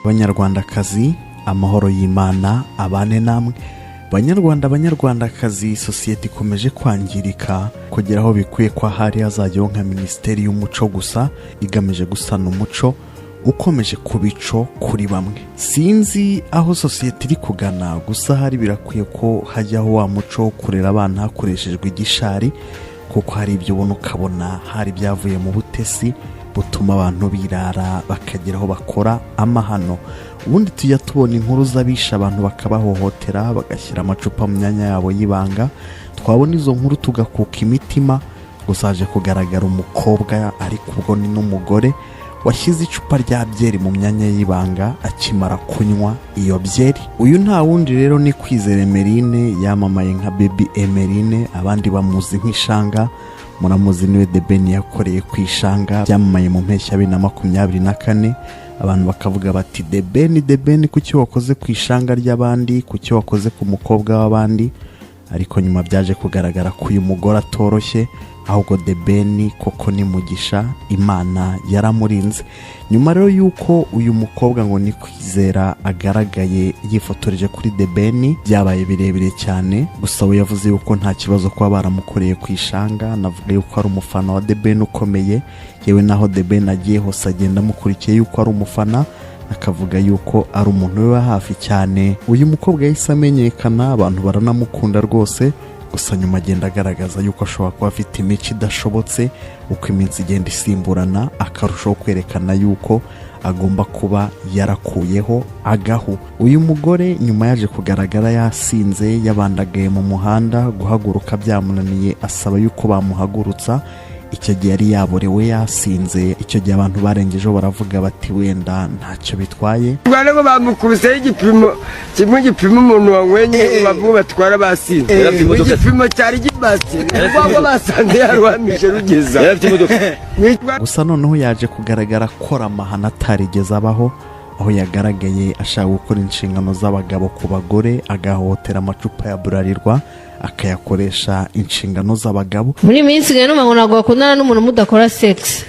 Banyarwandakazi, amahoro y'Imana abane namwe. Banyarwandakazi, sosiyete ikomeje kwangirika kugera aho bikwiye ko hari hazajyaho nka Minisiteri y'Umuco gusa igamije gusana umuco ukomeje kubico kuri bamwe. Sinzi aho sosiyete iri kugana, gusa hari birakwiye ko hajyaho wa muco kurera abana hakoreshejwe igishari, kuko hari ibyo ubona ukabona hari byavuye mu butesi butuma abantu birara bakageraho bakora amahano. Ubundi tujya tubona inkuru z'abisha abantu bakabahohotera bagashyira amacupa mu myanya yabo y'ibanga. Twabona izo nkuru tugakuka imitima, gusa haje kugaragara umukobwa ariko ubwo ni n'umugore washyize icupa rya byeri mu myanya y'ibanga akimara kunywa iyo byeri. Uyu nta wundi rero ni Kwizera Emeline, yamamaye nka Baby Emeline, abandi bamuzi nk'Ishanga. Muramuzi niwe The Ben yakoreye ku Ishanga, byamamaye mu mpeshyi ya 2024. Abantu bakavuga bati The Ben kuki wakoze ku Ishanga ry'abandi, kuki wakoze ku mukobwa w'abandi. Ariko nyuma byaje kugaragara ko uyu mugore atoroshye, ahubwo The Ben koko ni mugisha Imana yaramurinze. Nyuma rero yuko uyu mukobwa ngo ni Kwizera agaragaye yifotoreje kuri The Ben, byabaye birebire cyane. Gusa we yavuze yuko nta kibazo kuba baramukoreye ku Ishanga. Navuga yuko ari umufana wa The Ben ukomeye, yewe naho The Ben agiye hose agenda amukurikiye yuko ari umufana, akavuga yuko ari umuntu we hafi cyane. Uyu mukobwa yahise amenyekana, abantu baranamukunda rwose. Gusa nyuma agenda agaragaza yuko ashobora kuba afite imico idashobotse, uko iminsi igenda isimburana akarushaho kwerekana yuko agomba kuba yarakuyeho agahu. Uyu mugore nyuma yaje kugaragara yasinze, yabandagaye mu muhanda, guhaguruka byamunaniye asaba yuko bamuhagurutsa. Icyo gihe yari yaborewe yasinze. Icyo gihe abantu barengejeho baravuga bati wenda ntacyo bitwaye. Rwanda ngo bamukubise igipimo kimwe gipima umuntu wanywenye bavuga batwara basinze. Igipimo cyari gibasi. Ubwo basanze yarwamije rugeza. Gusa noneho yaje kugaragara akora amahano atarigeze abaho, aho yagaragaye ashaka gukora inshingano z'abagabo ku bagore, agahohotera amacupa ya Bralirwa akayakoresha inshingano z'abagabo. Muri minsi gano ngo nagwa bakundana n'umuntu mudakora sex.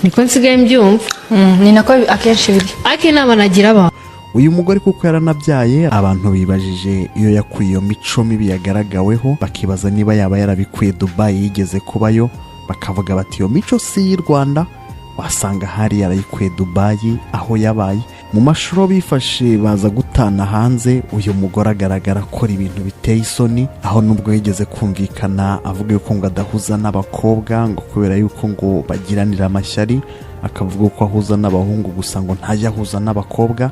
Niko nsigaye mbyumva. Ni nako akenshi biri. Akinama nagira aba. Uyu mugore kuko yaranabyaye, abantu bibajije iyo yakuye iyo mico mibi yagaragaweho, bakibaza niba yaba yarabikuye Dubai yigeze kubayo. Bakavuga bati iyo mico si y'u Rwanda, wasanga hari yarayikuye Dubai aho yabaye. Mu mashuro bifashe baza gutana hanze, uyu mugore agaragara akora ibintu biteye isoni, aho nubwo yigeze kumvikana avuga yuko ngo adahuza n'abakobwa ngo kubera yuko ngo bagiranira amashyari, akavuga ko ahuza n'abahungu gusa ngo ntajya ahuza n'abakobwa.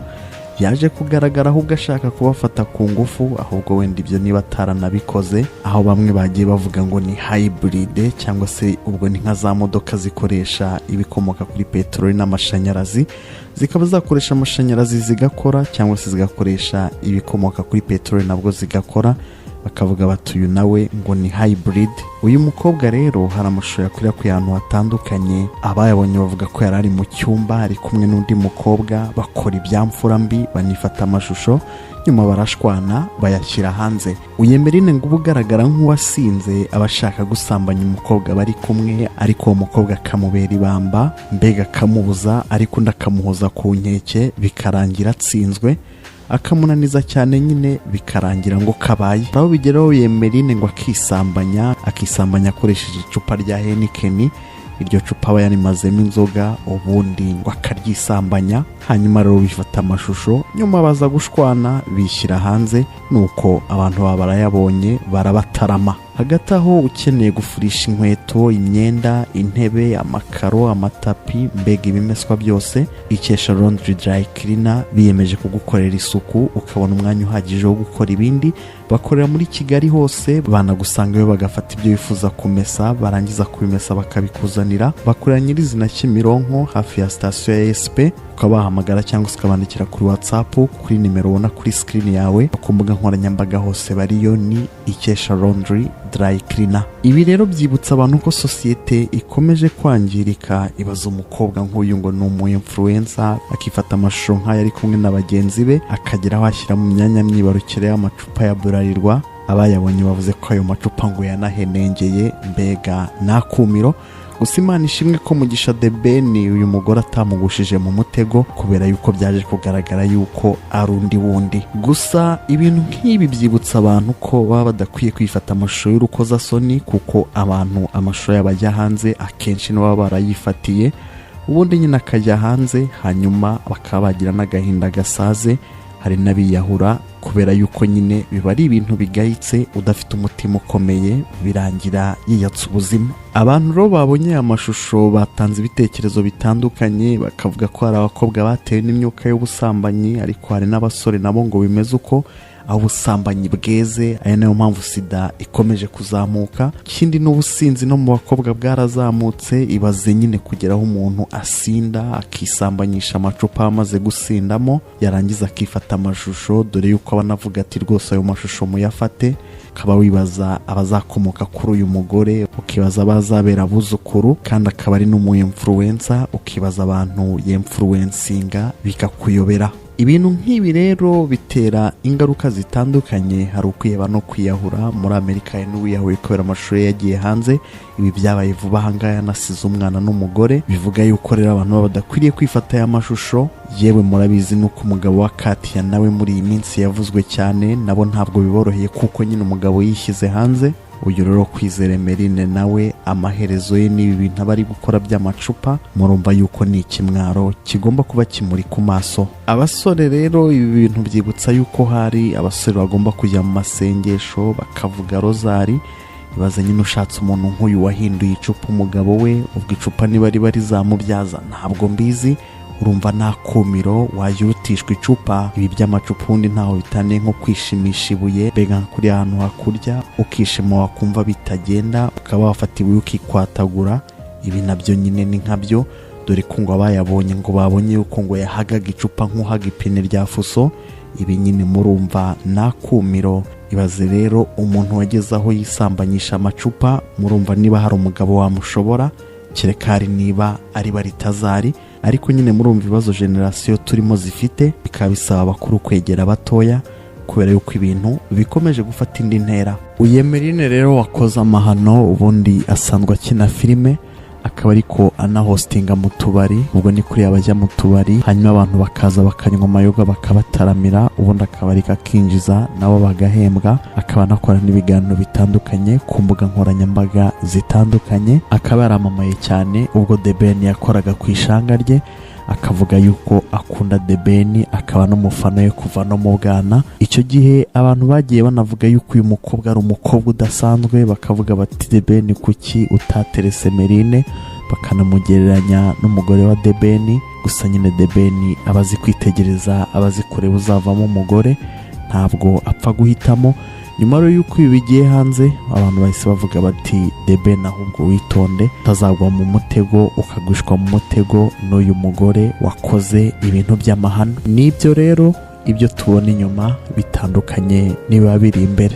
Yaje kugaragara ahubwo ashaka kubafata ku ngufu, ahubwo wenda ibyo niba ataranabikoze, aho bamwe bagiye bavuga ngo ni hybrid, cyangwa se ubwo ni nka za modoka zikoresha ibikomoka kuri peteroli n'amashanyarazi, zikaba zakoresha amashanyarazi zigakora, cyangwa se zigakoresha ibikomoka kuri peteroli nabwo zigakora. Bakavuga bati uyu nawe ngo ni hybrid. Uyu mukobwa rero hari amashusho yakwirakwiye ahantu hatandukanye, abayabonye bavuga ko yari ari mu cyumba ari kumwe n'undi mukobwa bakora ibyamfura mbi, banifata amashusho, nyuma barashwana bayashyira hanze. Uyu Emeline ngo ubugaragara nk'uwasinze abashaka gusambanya umukobwa bari kumwe, ariko uwo mukobwa akamubera ibamba, mbega akamubuza, ariko undi akamuhoza ku nkeke, bikarangira atsinzwe, akamunaniza cyane nyine bikarangira ngo kabaye. Aho bigeraho Emeline ngo akisambanya akoresheje icupa rya Heineken. Iryo cupa aba yarimazemo inzoga, ubundi ngo akaryisambanya. Hanyuma rero bifata amashusho, nyuma baza gushwana bishyira hanze, nuko abantu baba barayabonye barabatarama. Hagati aho ukeneye gufurisha inkweto, imyenda, intebe, amakaro, amatapi, mbega ibimeswa byose, Ikesha Laundry Dry Cleaner biyemeje kugukorera isuku, ukabona umwanya uhagije wo gukora ibindi. Bakorera muri Kigali hose, banagusangayo bagafata ibyo wifuza kumesa, barangiza kubimesa bakabikuzanira. Bakorera nyirizina Kimironko hafi ya station ya SP. Ukabahamagara cyangwa ukabandikira kuri WhatsApp kuri nimero ubona kuri screen yawe. Ku mbuga nkoranyambaga hose bariyo ni Ikesha Laundry Dry Cleaner. Ibi rero byibutsa abantu ko sosiyete ikomeje kwangirika. Ibaza umukobwa nk'uyu ngo ni umu influencer, akifata amashusho nk'aya ari kumwe na bagenzi be, akagera washyira mu myanya myibarukire y'amacupa ya Bralirwa. Abayabonye bavuze ko ayo macupa ngo yanahenengeye, mbega nakumiro. gusa Imana ishimwe ko Mugisha The Ben uyu mugore atamugushije mu mutego kubera yuko byaje kugaragara yuko ari undi wundi. Gusa ibintu nk'ibi byibutsa abantu ko baba badakwiye kwifata amashusho y'urukozasoni, kuko abantu amashusho yabajya hanze akenshi nibo baba barayifatiye, ubundi nyine akajya hanze hanyuma bakaba bagira n'agahinda gasaze. Hari n'abiyahura kubera yuko nyine biba ari ibintu bigayitse, udafite umutima ukomeye birangira yiyatsa ubuzima. Abantu rero babonye amashusho batanze ibitekerezo bitandukanye, bakavuga ko hari abakobwa batewe n'imyuka y'ubusambanyi, ariko hari n'abasore nabo ngo bimeze uko, aho ubusambanyi bweze, aya nayo mpamvu sida ikomeje kuzamuka. Ikindi n'ubusinzi no mu bakobwa bwarazamutse, ibaze nyine kugeraho umuntu asinda akisambanyisha amacupa amaze gusindamo, yarangiza akifata amashusho, dore yuko abanavuga ati rwose ayo mashusho muyafate. Ukaba wibaza abazakomoka kuri uyu mugore, ukibaza abazabera abuzukuru, kandi akaba ari n'umu-influencer, ukibaza abantu yemfluencinga bikakuyobera. Ibintu nk'ibi rero bitera ingaruka zitandukanye, hari ukwiheba no kwiyahura. Muri Amerika hari n'uwiyahuye kubera amashusho yagiye hanze. Ibi byabaye vuba ahangaha, yanasize umwana n'umugore. Bivuga yuko rero abantu baba badakwiriye kwifata aya mashusho. Yewe murabizi nuko umugabo wa Katia nawe muri iyi minsi yavuzwe cyane, nabo ntabwo biboroheye kuko nyine umugabo yishyize hanze. Uyu rero Kwizera Emeline nawe amaherezo ye n'ibi bintu aba ari gukora by'amacupa, murumva yuko ni ikimwaro kigomba kuba kimuri ku maso. Abasore rero ibi bintu byibutsa yuko hari abasore bagomba kujya mu masengesho bakavuga rozari. Ibaze nyine ushatse umuntu nk'uyu wahinduye icupa umugabo we, ubwo icupa niba riba rizamubyaza ntabwo mbizi, urumva nta kumiro wayirutishwa icupa. Ibi by'amacupa ubundi ntaho bitaniye nko kwishimisha ibuye, mbega kuri ahantu hakurya ukishima wakumva bitagenda, ukaba wafata ibuye ukikwatagura. Ibi nabyo nyine ni nkabyo, dore ko ngo abayabonye ngo babonye yuko ngo yahagaga icupa nk'uhaga ipine rya fuso. Ibi nyine murumva nta kumiro. Ibaze rero umuntu wageze aho yisambanyisha amacupa, murumva niba hari umugabo wamushobora, kereka hari niba ari baritazari. Ariko nyine murumva ibibazo generasiyo turimo zifite, bikaba bisaba abakuru kwegera abatoya kubera yuko ibintu bikomeje gufata indi ntera. Uyu Emeline rero wakoze amahano, ubundi asanzwe akina filime, akaba ariko anahostinga mu tubari. Ubwo ni kuri abajya mu tubari hanyuma abantu bakaza bakanywa amayoga bakabataramira, ubundi akabari kakinjiza nabo bagahembwa. Akaba anakora n'ibiganiro bitandukanye ku mbuga nkoranyambaga zitandukanye. Akaba yaramamaye cyane ubwo The Ben yakoraga ku ishanga rye, akavuga yuko akunda The Ben, akaba n'umufana we kuva no mu bwana. Icyo gihe abantu bagiye banavuga yuko uyu mukobwa ari umukobwa udasanzwe, bakavuga bati The Ben kuki utaterese Emeline, bakanamugereranya n'umugore wa The Ben. Gusa nyine The Ben abazi kwitegereza, abazi kureba uzavamo umugore, ntabwo apfa guhitamo. Nyuma rero yuko ibi bigiye hanze, abantu bahise bavuga bati The Ben ahubwo witonde utazagwa mu mutego, ukagushwa mu mutego n'uyu mugore wakoze ibintu by'amahano. Nibyo rero ibyo tubona inyuma bitandukanye niba biri imbere.